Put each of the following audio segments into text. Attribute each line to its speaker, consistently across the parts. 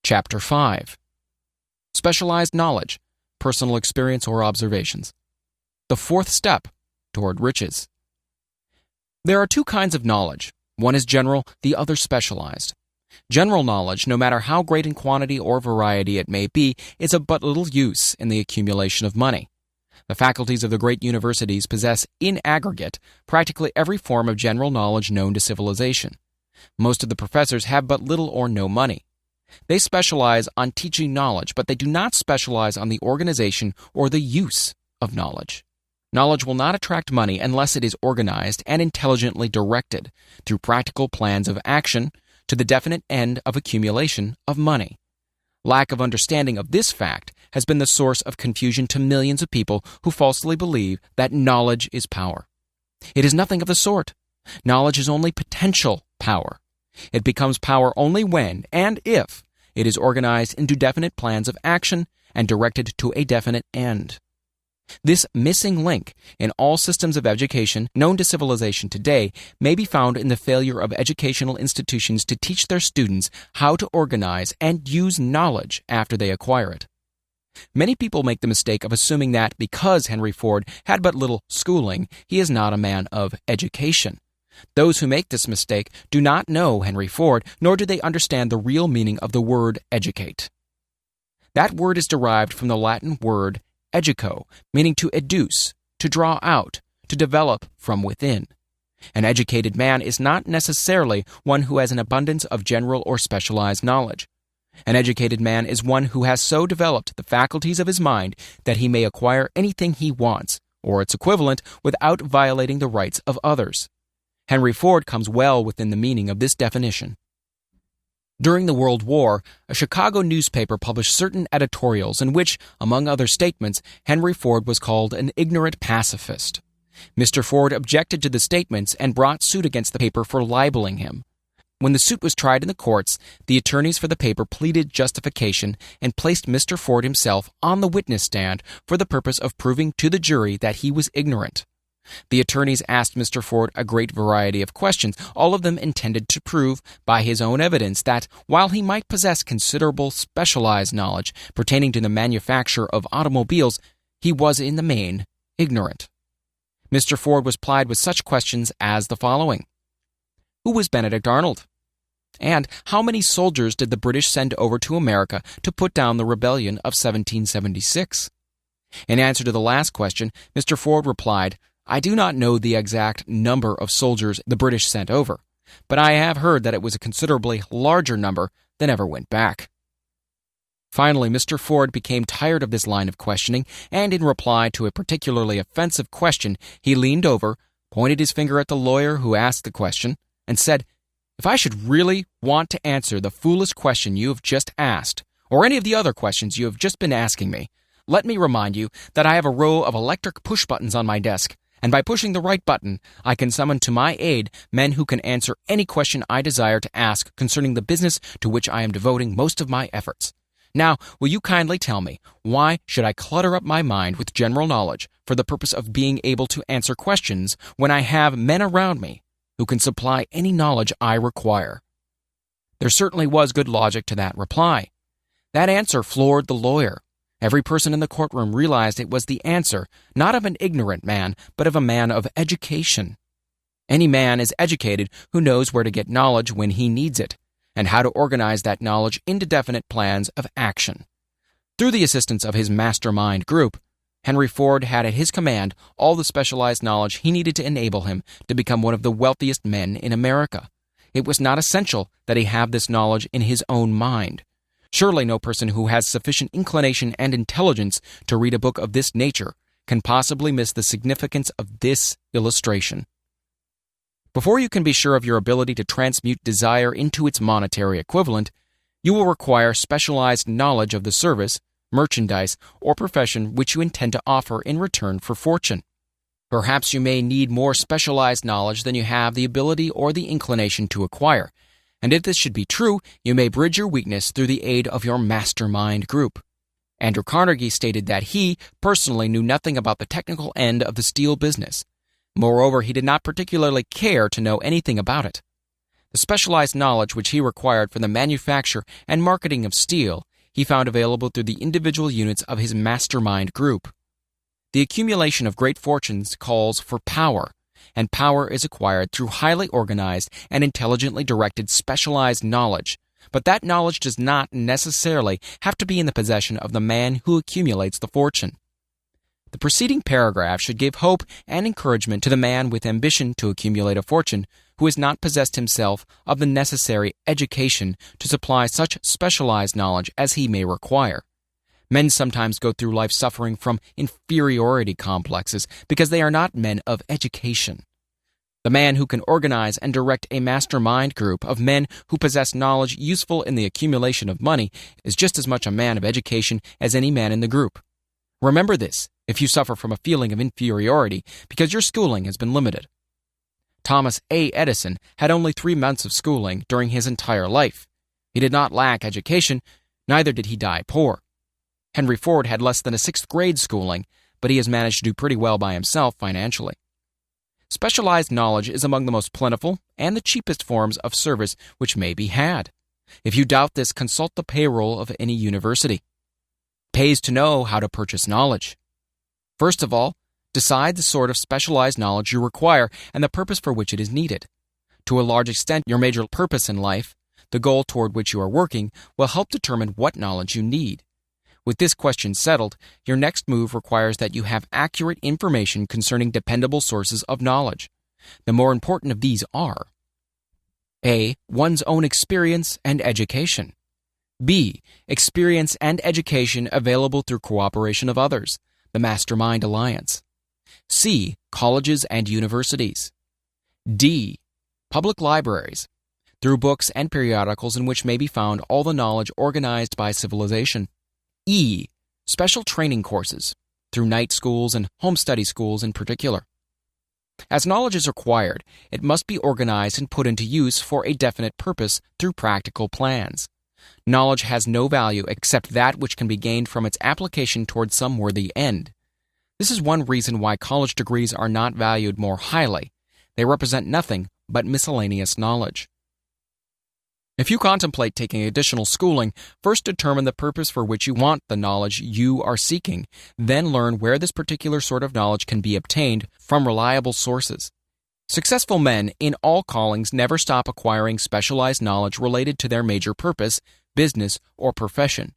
Speaker 1: Chapter 5. Specialized knowledge, personal experience or observations. The fourth step toward riches. There are two kinds of knowledge. One is general, the other specialized. General knowledge, no matter how great in quantity or variety it may be, is of but little use in the accumulation of money. The faculties of the great universities possess, in aggregate, practically every form of general knowledge known to civilization. Most of the professors have but little or no money. They specialize on teaching knowledge, but they do not specialize on the organization or the use of knowledge. Knowledge will not attract money unless it is organized and intelligently directed through practical plans of action to the definite end of accumulation of money. Lack of understanding of this fact has been the source of confusion to millions of people who falsely believe that knowledge is power. It is nothing of the sort. Knowledge is only potential power. It becomes power only when and if it is organized into definite plans of action and directed to a definite end. This missing link in all systems of education known to civilization today may be found in the failure of educational institutions to teach their students how to organize and use knowledge after they acquire it. Many people make the mistake of assuming that because Henry Ford had but little schooling, he is not a man of education. Those who make this mistake do not know Henry Ford, nor do they understand the real meaning of the word educate. That word is derived from the Latin word educo, meaning to educe, to draw out, to develop from within. An educated man is not necessarily one who has an abundance of general or specialized knowledge. An educated man is one who has so developed the faculties of his mind that he may acquire anything he wants, or its equivalent, without violating the rights of others. Henry Ford comes well within the meaning of this definition. During the World War, a Chicago newspaper published certain editorials in which, among other statements, Henry Ford was called an ignorant pacifist. Mr. Ford objected to the statements and brought suit against the paper for libeling him. When the suit was tried in the courts, the attorneys for the paper pleaded justification and placed Mr. Ford himself on the witness stand for the purpose of proving to the jury that he was ignorant. The attorneys asked Mr. Ford a great variety of questions, all of them intended to prove, by his own evidence, that while he might possess considerable specialized knowledge pertaining to the manufacture of automobiles, he was in the main ignorant. Mr. Ford was plied with such questions as the following. Who was Benedict Arnold? And how many soldiers did the British send over to America to put down the rebellion of 1776? In answer to the last question, Mr. Ford replied, I do not know the exact number of soldiers the British sent over, but I have heard that it was a considerably larger number than ever went back. Finally, Mr. Ford became tired of this line of questioning, and in reply to a particularly offensive question, he leaned over, pointed his finger at the lawyer who asked the question, and said, If I should really want to answer the foolish question you have just asked, or any of the other questions you have just been asking me, let me remind you that I have a row of electric push buttons on my desk, and by pushing the right button, I can summon to my aid men who can answer any question I desire to ask concerning the business to which I am devoting most of my efforts. Now, will you kindly tell me, why should I clutter up my mind with general knowledge for the purpose of being able to answer questions when I have men around me who can supply any knowledge I require? There certainly was good logic to that reply. That answer floored the lawyer. Every person in the courtroom realized it was the answer, not of an ignorant man, but of a man of education. Any man is educated who knows where to get knowledge when he needs it, and how to organize that knowledge into definite plans of action. Through the assistance of his mastermind group, Henry Ford had at his command all the specialized knowledge he needed to enable him to become one of the wealthiest men in America. It was not essential that he have this knowledge in his own mind. Surely no person who has sufficient inclination and intelligence to read a book of this nature can possibly miss the significance of this illustration. Before you can be sure of your ability to transmute desire into its monetary equivalent, you will require specialized knowledge of the service, merchandise, or profession which you intend to offer in return for fortune. Perhaps you may need more specialized knowledge than you have the ability or the inclination to acquire. And if this should be true, you may bridge your weakness through the aid of your mastermind group. Andrew Carnegie stated that he personally knew nothing about the technical end of the steel business. Moreover, he did not particularly care to know anything about it. The specialized knowledge which he required for the manufacture and marketing of steel, he found available through the individual units of his mastermind group. The accumulation of great fortunes calls for power, and power is acquired through highly organized and intelligently directed specialized knowledge, but that knowledge does not necessarily have to be in the possession of the man who accumulates the fortune. The preceding paragraph should give hope and encouragement to the man with ambition to accumulate a fortune who has not possessed himself of the necessary education to supply such specialized knowledge as he may require. Men sometimes go through life suffering from inferiority complexes because they are not men of education. The man who can organize and direct a mastermind group of men who possess knowledge useful in the accumulation of money is just as much a man of education as any man in the group. Remember this if you suffer from a feeling of inferiority because your schooling has been limited. Thomas A. Edison had only 3 months of schooling during his entire life. He did not lack education, neither did he die poor. Henry Ford had less than a 6th grade schooling, but he has managed to do pretty well by himself financially. Specialized knowledge is among the most plentiful and the cheapest forms of service which may be had. If you doubt this, consult the payroll of any university. It pays to know how to purchase knowledge. First of all, decide the sort of specialized knowledge you require and the purpose for which it is needed. To a large extent, your major purpose in life, the goal toward which you are working, will help determine what knowledge you need. With this question settled, your next move requires that you have accurate information concerning dependable sources of knowledge. The more important of these are: A. One's own experience and education. B. Experience and education available through cooperation of others, the Mastermind Alliance. C. Colleges and universities. D. Public libraries, through books and periodicals in which may be found all the knowledge organized by civilization. E. Special training courses, through night schools and home study schools in particular. As knowledge is acquired, it must be organized and put into use for a definite purpose through practical plans. Knowledge has no value except that which can be gained from its application toward some worthy end. This is one reason why college degrees are not valued more highly. They represent nothing but miscellaneous knowledge. If you contemplate taking additional schooling, first determine the purpose for which you want the knowledge you are seeking, then learn where this particular sort of knowledge can be obtained from reliable sources. Successful men in all callings never stop acquiring specialized knowledge related to their major purpose, business, or profession.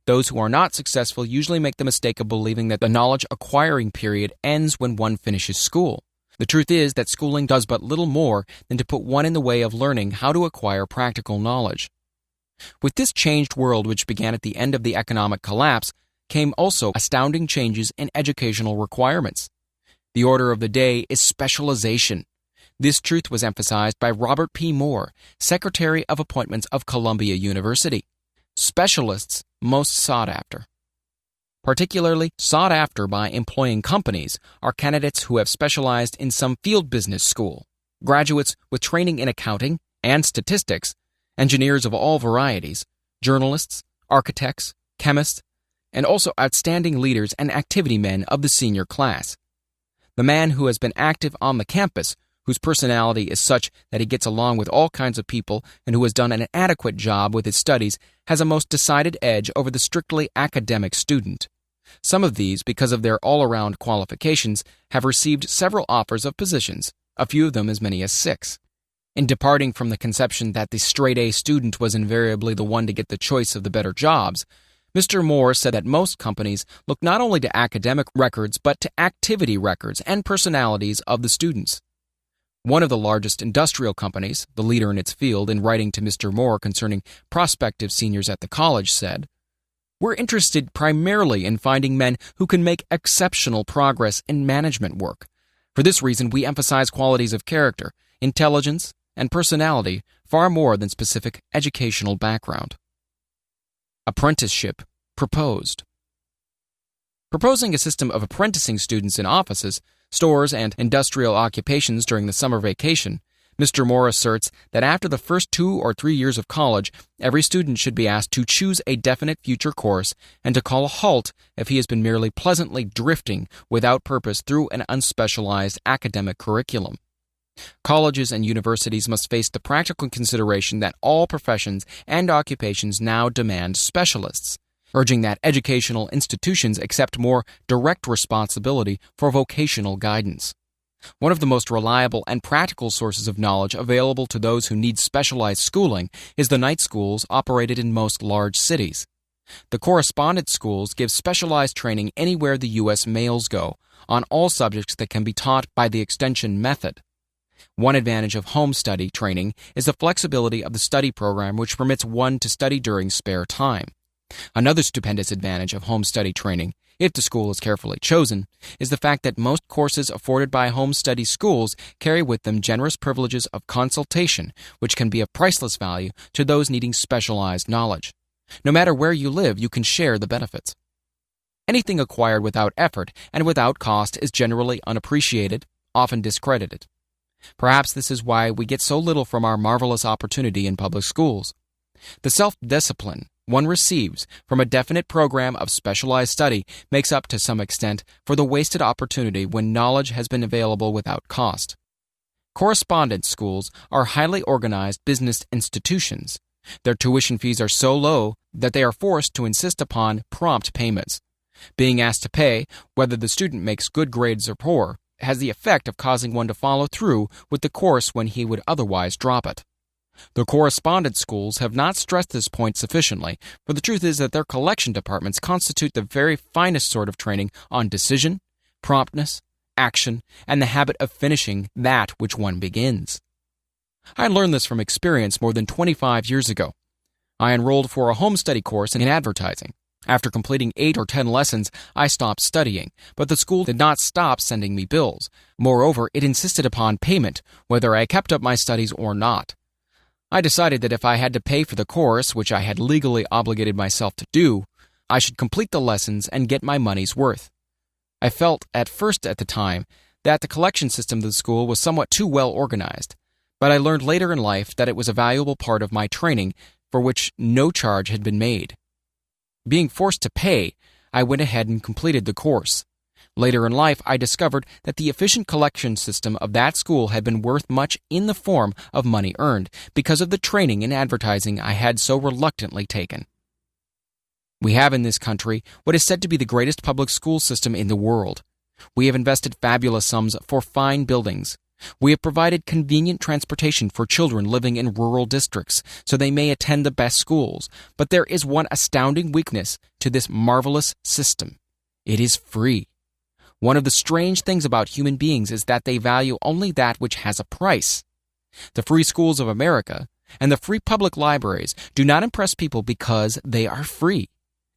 Speaker 1: Those who are not successful usually make the mistake of believing that the knowledge acquiring period ends when one finishes school. The truth is that schooling does but little more than to put one in the way of learning how to acquire practical knowledge. With this changed world which began at the end of the economic collapse came also astounding changes in educational requirements. The order of the day is specialization. This truth was emphasized by Robert P. Moore, Secretary of Appointments of Columbia University. Specialists most sought after. Particularly sought after by employing companies are candidates who have specialized in some field business school, graduates with training in accounting and statistics, engineers of all varieties, journalists, architects, chemists, and also outstanding leaders and activity men of the senior class. The man who has been active on the campus, whose personality is such that he gets along with all kinds of people and who has done an adequate job with his studies, has a most decided edge over the strictly academic student. Some of these, because of their all-around qualifications, have received several offers of positions, a few of them as many as 6. In departing from the conception that the straight-A student was invariably the one to get the choice of the better jobs, Mr. Moore said that most companies look not only to academic records but to activity records and personalities of the students. One of the largest industrial companies, the leader in its field, in writing to Mr. Moore concerning prospective seniors at the college, said, "We're interested primarily in finding men who can make exceptional progress in management work. For this reason, we emphasize qualities of character, intelligence, and personality far more than specific educational background." Apprenticeship proposed. Proposing a system of apprenticing students in offices, stores, and industrial occupations during the summer vacation, Mr. Moore asserts that after the first 2 or 3 years of college, every student should be asked to choose a definite future course and to call a halt if he has been merely pleasantly drifting without purpose through an unspecialized academic curriculum. Colleges and universities must face the practical consideration that all professions and occupations now demand specialists, urging that educational institutions accept more direct responsibility for vocational guidance. One of the most reliable and practical sources of knowledge available to those who need specialized schooling is the night schools operated in most large cities. The correspondence schools give specialized training anywhere the U.S. mails go, on all subjects that can be taught by the extension method. One advantage of home study training is the flexibility of the study program, which permits one to study during spare time. Another stupendous advantage of home study training, if the school is carefully chosen, is the fact that most courses afforded by home study schools carry with them generous privileges of consultation, which can be of priceless value to those needing specialized knowledge. No matter where you live, you can share the benefits. Anything acquired without effort and without cost is generally unappreciated, often discredited. Perhaps this is why we get so little from our marvelous opportunity in public schools. The self-discipline one receives from a definite program of specialized study makes up to some extent for the wasted opportunity when knowledge has been available without cost. Correspondence schools are highly organized business institutions. Their tuition fees are so low that they are forced to insist upon prompt payments. Being asked to pay, whether the student makes good grades or poor, has the effect of causing one to follow through with the course when he would otherwise drop it. The correspondence schools have not stressed this point sufficiently, for the truth is that their collection departments constitute the very finest sort of training on decision, promptness, action, and the habit of finishing that which one begins. I learned this from experience more than 25 years ago. I enrolled for a home study course in advertising. After completing 8 or 10 lessons, I stopped studying, but the school did not stop sending me bills. Moreover, it insisted upon payment, whether I kept up my studies or not. I decided that if I had to pay for the course, which I had legally obligated myself to do, I should complete the lessons and get my money's worth. I felt at first at the time that the collection system of the school was somewhat too well organized, but I learned later in life that it was a valuable part of my training for which no charge had been made. Being forced to pay, I went ahead and completed the course. Later in life, I discovered that the efficient collection system of that school had been worth much in the form of money earned because of the training in advertising I had so reluctantly taken. We have in this country what is said to be the greatest public school system in the world. We have invested fabulous sums for fine buildings. We have provided convenient transportation for children living in rural districts so they may attend the best schools. But there is one astounding weakness to this marvelous system. It is free. One of the strange things about human beings is that they value only that which has a price. The free schools of America and the free public libraries do not impress people because they are free.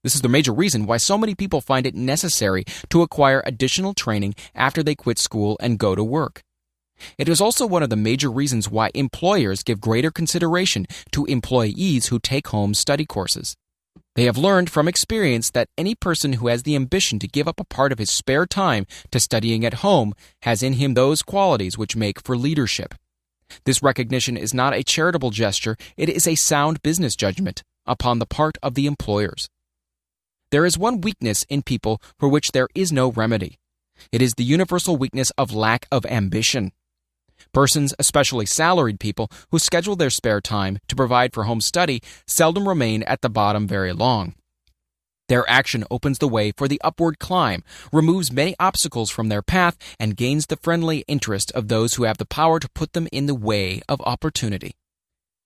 Speaker 1: This is the major reason why so many people find it necessary to acquire additional training after they quit school and go to work. It is also one of the major reasons why employers give greater consideration to employees who take home study courses. They have learned from experience that any person who has the ambition to give up a part of his spare time to studying at home has in him those qualities which make for leadership. This recognition is not a charitable gesture, it is a sound business judgment upon the part of the employers. There is one weakness in people for which there is no remedy. It is the universal weakness of lack of ambition. Persons, especially salaried people, who schedule their spare time to provide for home study seldom remain at the bottom very long. Their action opens the way for the upward climb, removes many obstacles from their path, and gains the friendly interest of those who have the power to put them in the way of opportunity.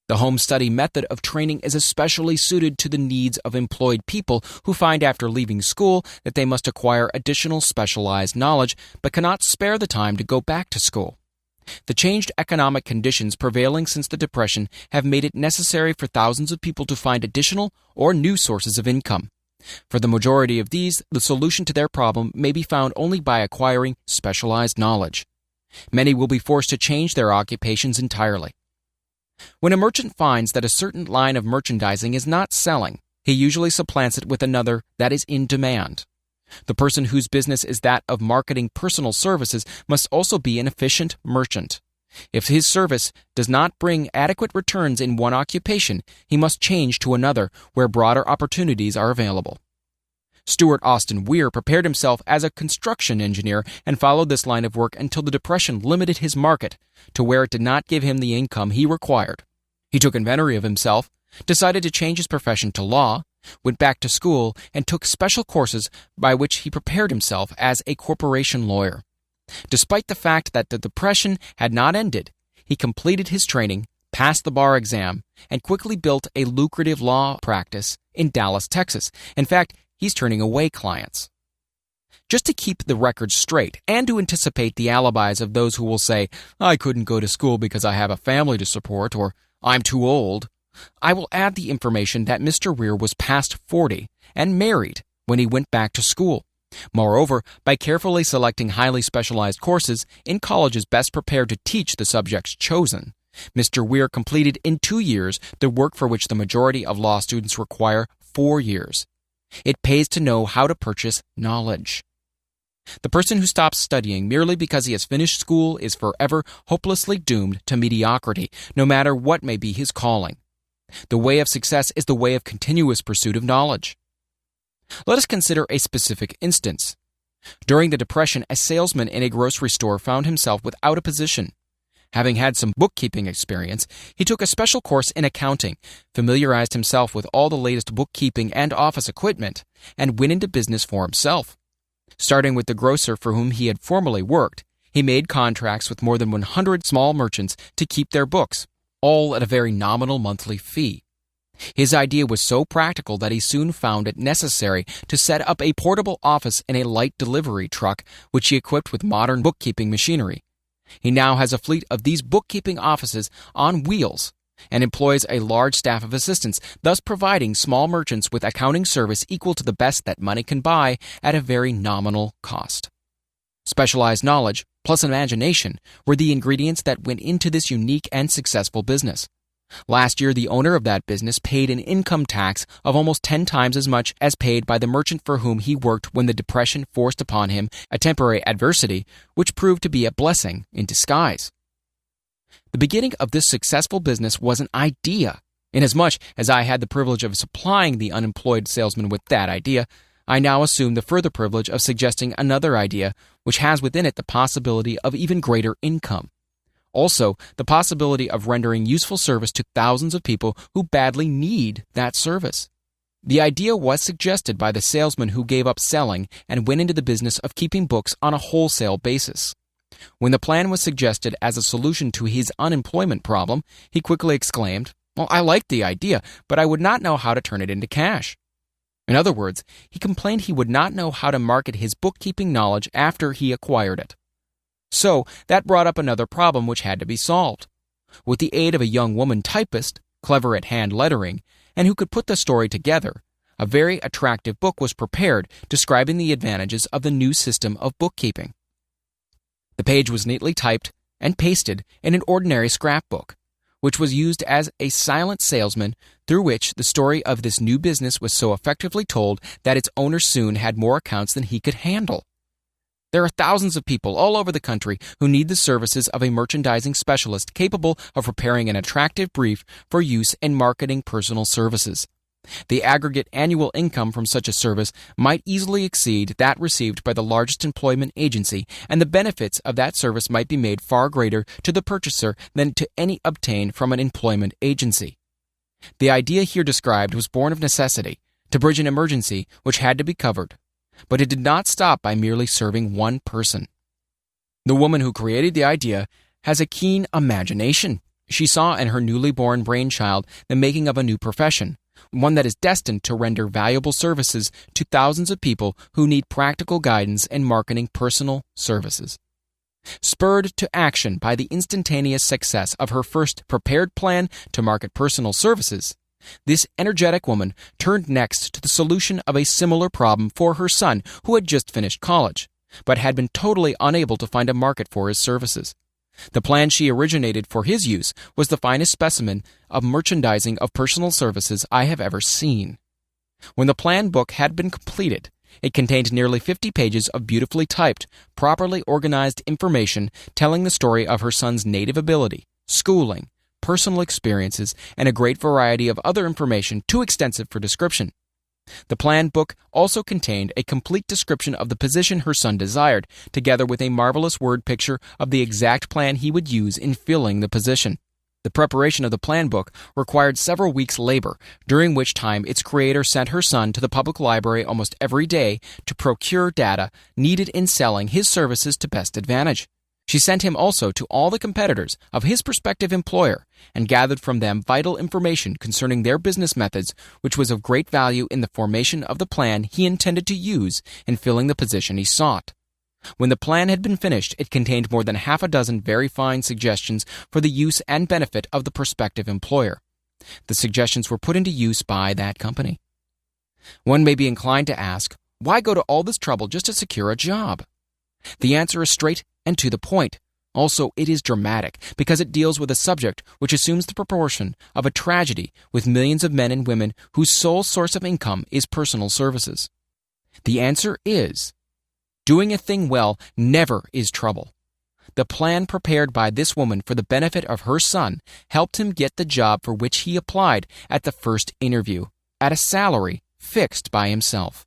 Speaker 1: The home study method of training is especially suited to the needs of employed people who find after leaving school that they must acquire additional specialized knowledge but cannot spare the time to go back to school. The changed economic conditions prevailing since the Depression have made it necessary for thousands of people to find additional or new sources of income. For the majority of these, the solution to their problem may be found only by acquiring specialized knowledge. Many will be forced to change their occupations entirely. When a merchant finds that a certain line of merchandising is not selling, he usually supplants it with another that is in demand. The person whose business is that of marketing personal services must also be an efficient merchant. If his service does not bring adequate returns in one occupation, he must change to another where broader opportunities are available. Stuart Austin Weir prepared himself as a construction engineer and followed this line of work until the Depression limited his market to where it did not give him the income he required. He took inventory of himself, decided to change his profession to law, went back to school, and took special courses by which he prepared himself as a corporation lawyer. Despite the fact that the Depression had not ended, he completed his training, passed the bar exam, and quickly built a lucrative law practice in Dallas, Texas. In fact, he's turning away clients. Just to keep the record straight and to anticipate the alibis of those who will say, "I couldn't go to school because I have a family to support," or "I'm too old," I will add the information that Mr. Weir was past 40 and married when he went back to school. Moreover, by carefully selecting highly specialized courses in colleges best prepared to teach the subjects chosen, Mr. Weir completed in 2 years the work for which the majority of law students require 4 years. It pays to know how to purchase knowledge. The person who stops studying merely because he has finished school is forever hopelessly doomed to mediocrity, no matter what may be his calling. The way of success is the way of continuous pursuit of knowledge. Let us consider a specific instance. During the Depression, a salesman in a grocery store found himself without a position. Having had some bookkeeping experience, he took a special course in accounting, familiarized himself with all the latest bookkeeping and office equipment, and went into business for himself. Starting with the grocer for whom he had formerly worked, he made contracts with more than 100 small merchants to keep their books, all at a very nominal monthly fee. His idea was so practical that he soon found it necessary to set up a portable office in a light delivery truck, which he equipped with modern bookkeeping machinery. He now has a fleet of these bookkeeping offices on wheels and employs a large staff of assistants, thus providing small merchants with accounting service equal to the best that money can buy at a very nominal cost. Specialized knowledge plus imagination were the ingredients that went into this unique and successful business. Last year, the owner of that business paid an income tax of almost 10 times as much as paid by the merchant for whom he worked when the Depression forced upon him a temporary adversity, which proved to be a blessing in disguise. The beginning of this successful business was an idea. Inasmuch as I had the privilege of supplying the unemployed salesman with that idea, I now assume the further privilege of suggesting another idea which has within it the possibility of even greater income. Also, the possibility of rendering useful service to thousands of people who badly need that service. The idea was suggested by the salesman who gave up selling and went into the business of keeping books on a wholesale basis. When the plan was suggested as a solution to his unemployment problem, he quickly exclaimed, "Well, I liked the idea, but I would not know how to turn it into cash." In other words, he complained he would not know how to market his bookkeeping knowledge after he acquired it. So, that brought up another problem which had to be solved. With the aid of a young woman typist, clever at hand lettering, and who could put the story together, a very attractive book was prepared describing the advantages of the new system of bookkeeping. The page was neatly typed and pasted in an ordinary scrapbook, which was used as a silent salesman through which the story of this new business was so effectively told that its owner soon had more accounts than he could handle. There are thousands of people all over the country who need the services of a merchandising specialist capable of preparing an attractive brief for use in marketing personal services. The aggregate annual income from such a service might easily exceed that received by the largest employment agency, and the benefits of that service might be made far greater to the purchaser than to any obtained from an employment agency. The idea here described was born of necessity, to bridge an emergency which had to be covered. But it did not stop by merely serving one person. The woman who created the idea has a keen imagination. She saw in her newly born brainchild the making of a new profession, one that is destined to render valuable services to thousands of people who need practical guidance in marketing personal services. Spurred to action by the instantaneous success of her first prepared plan to market personal services, this energetic woman turned next to the solution of a similar problem for her son, who had just finished college, but had been totally unable to find a market for his services. The plan she originated for his use was the finest specimen of merchandising of personal services I have ever seen. When the plan book had been completed, it contained nearly 50 pages of beautifully typed, properly organized information telling the story of her son's native ability, schooling, personal experiences, and a great variety of other information too extensive for description. The plan book also contained a complete description of the position her son desired, together with a marvelous word picture of the exact plan he would use in filling the position. The preparation of the plan book required several weeks' labor, during which time its creator sent her son to the public library almost every day to procure data needed in selling his services to best advantage. She sent him also to all the competitors of his prospective employer and gathered from them vital information concerning their business methods, which was of great value in the formation of the plan he intended to use in filling the position he sought. When the plan had been finished, it contained more than half a dozen very fine suggestions for the use and benefit of the prospective employer. The suggestions were put into use by that company. One may be inclined to ask, why go to all this trouble just to secure a job? The answer is straight and to the point. Also, it is dramatic because it deals with a subject which assumes the proportion of a tragedy with millions of men and women whose sole source of income is personal services. The answer is, doing a thing well never is trouble. The plan prepared by this woman for the benefit of her son helped him get the job for which he applied at the first interview, at a salary fixed by himself.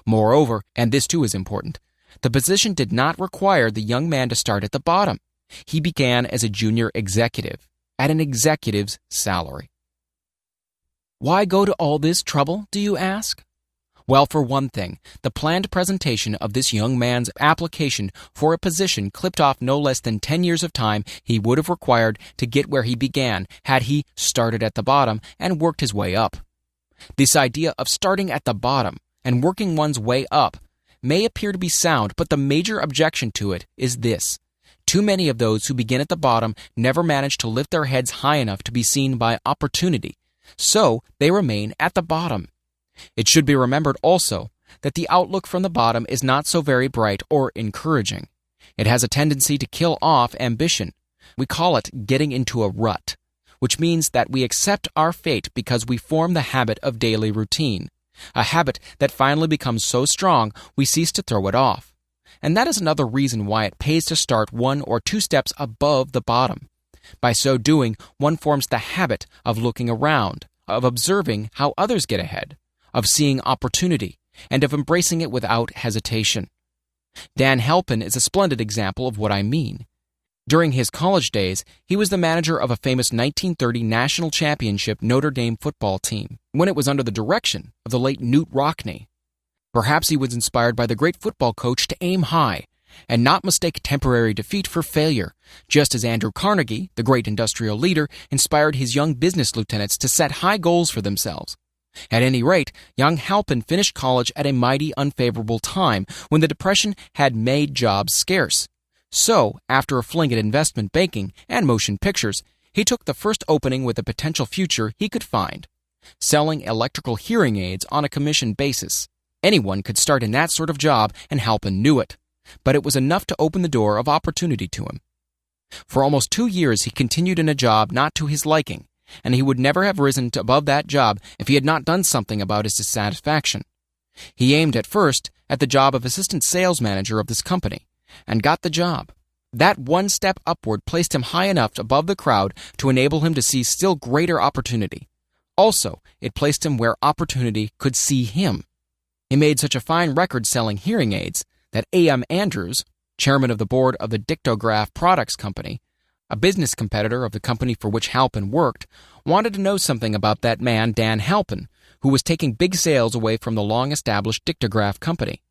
Speaker 1: Moreover, and this too is important, the position did not require the young man to start at the bottom. He began as a junior executive, at an executive's salary. Why go to all this trouble, do you ask? Well, for one thing, the planned presentation of this young man's application for a position clipped off no less than 10 years of time he would have required to get where he began had he started at the bottom and worked his way up. This idea of starting at the bottom and working one's way up may appear to be sound, but the major objection to it is this. Too many of those who begin at the bottom never manage to lift their heads high enough to be seen by opportunity, so they remain at the bottom. It should be remembered also that the outlook from the bottom is not so very bright or encouraging. It has a tendency to kill off ambition. We call it getting into a rut, which means that we accept our fate because we form the habit of daily routine, a habit that finally becomes so strong we cease to throw it off. And that is another reason why it pays to start 1 or 2 steps above the bottom. By so doing, one forms the habit of looking around, of observing how others get ahead, of seeing opportunity, and of embracing it without hesitation. Dan Halpin is a splendid example of what I mean. During his college days, he was the manager of a famous 1930 national championship Notre Dame football team, when it was under the direction of the late Knute Rockne. Perhaps he was inspired by the great football coach to aim high, and not mistake temporary defeat for failure, just as Andrew Carnegie, the great industrial leader, inspired his young business lieutenants to set high goals for themselves. At any rate, young Halpin finished college at a mighty unfavorable time when the Depression had made jobs scarce. So, after a fling at investment banking and motion pictures, he took the first opening with a potential future he could find, selling electrical hearing aids on a commission basis. Anyone could start in that sort of job, and Halpin knew it, but it was enough to open the door of opportunity to him. For almost 2 years he continued in a job not to his liking, and he would never have risen to above that job if he had not done something about his dissatisfaction. He aimed at first at the job of assistant sales manager of this company, and got the job. That one step upward placed him high enough above the crowd to enable him to see still greater opportunity. Also, it placed him where opportunity could see him. He made such a fine record selling hearing aids that A.M. Andrews, chairman of the board of the Dictograph Products Company, a business competitor of the company for which Halpin worked, wanted to know something about that man, Dan Halpin, who was taking big sales away from the long-established Dictograph Company.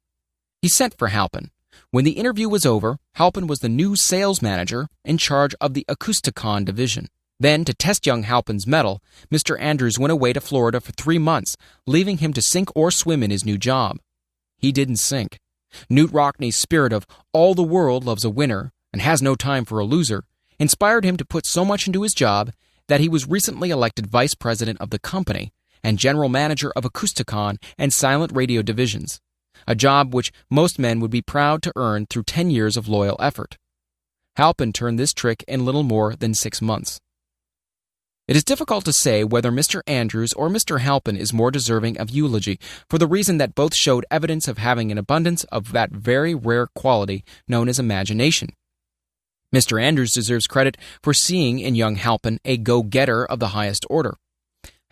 Speaker 1: He sent for Halpin. When the interview was over, Halpin was the new sales manager in charge of the Acousticon division. Then, to test young Halpin's mettle, Mr. Andrews went away to Florida for 3 months, leaving him to sink or swim in his new job. He didn't sink. Knute Rockne's spirit of all the world loves a winner and has no time for a loser inspired him to put so much into his job that he was recently elected vice president of the company and general manager of Acousticon and silent radio divisions, a job which most men would be proud to earn through 10 years of loyal effort. Halpin turned this trick in little more than 6 months. It is difficult to say whether Mr. Andrews or Mr. Halpin is more deserving of eulogy, for the reason that both showed evidence of having an abundance of that very rare quality known as imagination. Mr. Andrews deserves credit for seeing in young Halpin a go-getter of the highest order.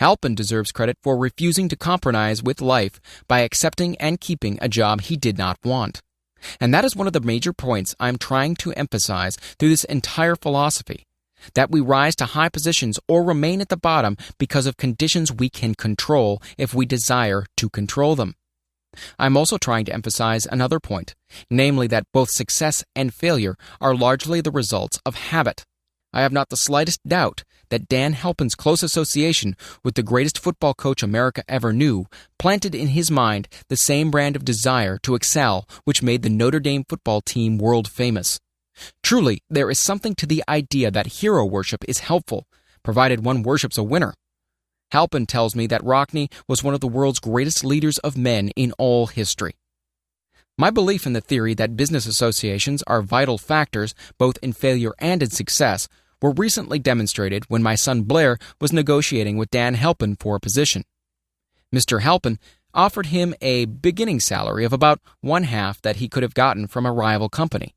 Speaker 1: Halpin deserves credit for refusing to compromise with life by accepting and keeping a job he did not want. And that is one of the major points I'm trying to emphasize through this entire philosophy, that we rise to high positions or remain at the bottom because of conditions we can control if we desire to control them. I'm also trying to emphasize another point, namely that both success and failure are largely the results of habit. I have not the slightest doubt that Dan Halpin's close association with the greatest football coach America ever knew planted in his mind the same brand of desire to excel which made the Notre Dame football team world famous. Truly, there is something to the idea that hero worship is helpful, provided one worships a winner. Halpin tells me that Rockne was one of the world's greatest leaders of men in all history. My belief in the theory that business associations are vital factors both in failure and in success were recently demonstrated when my son Blair was negotiating with Dan Halpin for a position. Mr. Halpin offered him a beginning salary of about one-half that he could have gotten from a rival company.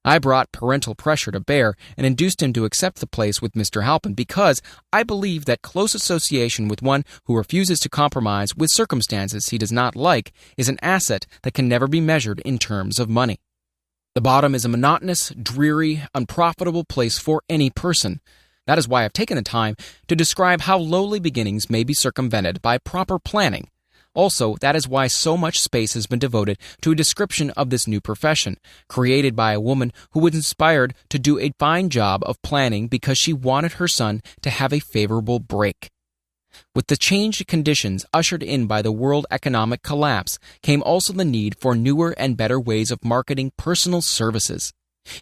Speaker 1: I brought parental pressure to bear and induced him to accept the place with Mr. Halpin because I believe that close association with one who refuses to compromise with circumstances he does not like is an asset that can never be measured in terms of money. The bottom is a monotonous, dreary, unprofitable place for any person. That is why I've taken the time to describe how lowly beginnings may be circumvented by proper planning. Also, that is why so much space has been devoted to a description of this new profession, created by a woman who was inspired to do a fine job of planning because she wanted her son to have a favorable break. With the changed conditions ushered in by the world economic collapse came also the need for newer and better ways of marketing personal services.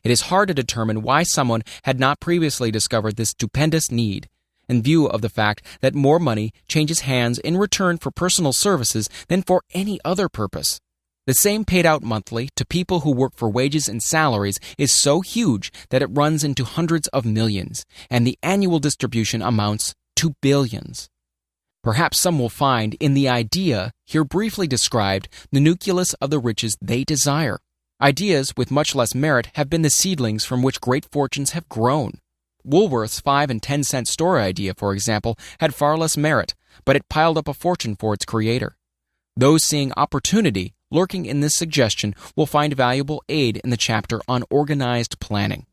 Speaker 1: It is hard to determine why someone had not previously discovered this stupendous need, in view of the fact that more money changes hands in return for personal services than for any other purpose. The same paid out monthly to people who work for wages and salaries is so huge that it runs into hundreds of millions, and the annual distribution amounts to billions. Perhaps some will find in the idea here briefly described the nucleus of the riches they desire. Ideas with much less merit have been the seedlings from which great fortunes have grown. Woolworth's 5 and 10 cent store idea, for example, had far less merit, but it piled up a fortune for its creator. Those seeing opportunity lurking in this suggestion will find valuable aid in the chapter on organized planning.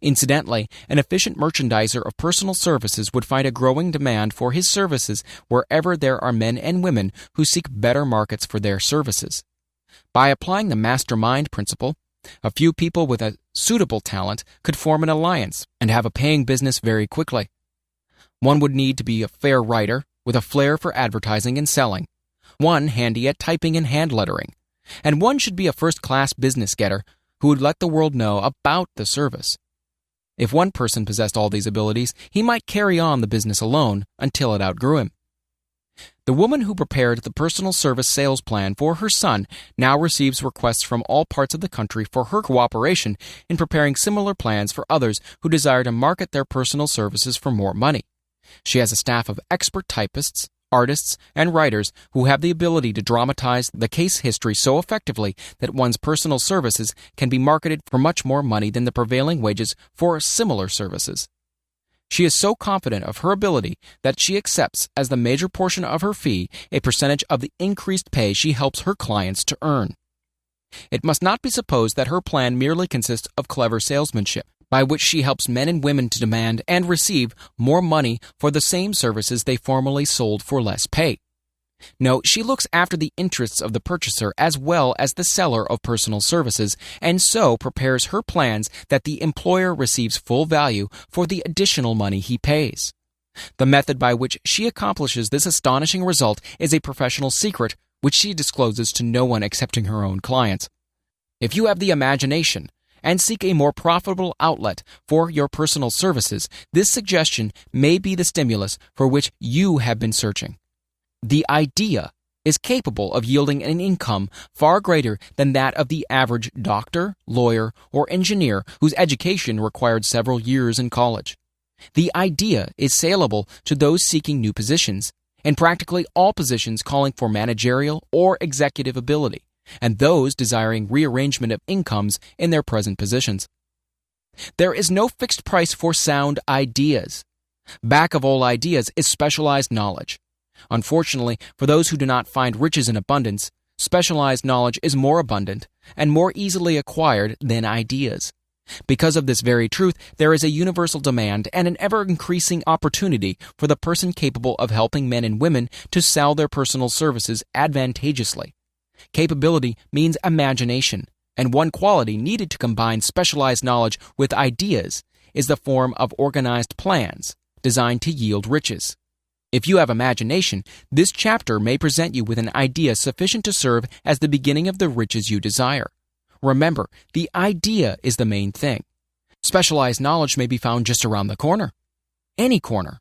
Speaker 1: Incidentally, an efficient merchandiser of personal services would find a growing demand for his services wherever there are men and women who seek better markets for their services. By applying the mastermind principle, a few people with a suitable talent could form an alliance and have a paying business very quickly. One would need to be a fair writer with a flair for advertising and selling, one handy at typing and hand lettering, and one should be a first-class business getter who would let the world know about the service. If one person possessed all these abilities, he might carry on the business alone until it outgrew him. The woman who prepared the personal service sales plan for her son now receives requests from all parts of the country for her cooperation in preparing similar plans for others who desire to market their personal services for more money. She has a staff of expert typists, artists, and writers who have the ability to dramatize the case history so effectively that one's personal services can be marketed for much more money than the prevailing wages for similar services. She is so confident of her ability that she accepts as the major portion of her fee a percentage of the increased pay she helps her clients to earn. It must not be supposed that her plan merely consists of clever salesmanship, by which she helps men and women to demand and receive more money for the same services they formerly sold for less pay. No, she looks after the interests of the purchaser as well as the seller of personal services, and so prepares her plans that the employer receives full value for the additional money he pays. The method by which she accomplishes this astonishing result is a professional secret which she discloses to no one excepting her own clients. If you have the imagination and seek a more profitable outlet for your personal services, this suggestion may be the stimulus for which you have been searching. The idea is capable of yielding an income far greater than that of the average doctor, lawyer, or engineer whose education required several years in college. The idea is saleable to those seeking new positions, and practically all positions calling for managerial or executive ability, and those desiring rearrangement of incomes in their present positions. There is no fixed price for sound ideas. Back of all ideas is specialized knowledge. Unfortunately, for those who do not find riches in abundance, specialized knowledge is more abundant and more easily acquired than ideas. Because of this very truth, there is a universal demand and an ever-increasing opportunity for the person capable of helping men and women to sell their personal services advantageously. Capability means imagination, and one quality needed to combine specialized knowledge with ideas is the form of organized plans designed to yield riches. If you have imagination, this chapter may present you with an idea sufficient to serve as the beginning of the riches you desire. Remember, the idea is the main thing. Specialized knowledge may be found just around the corner. Any corner.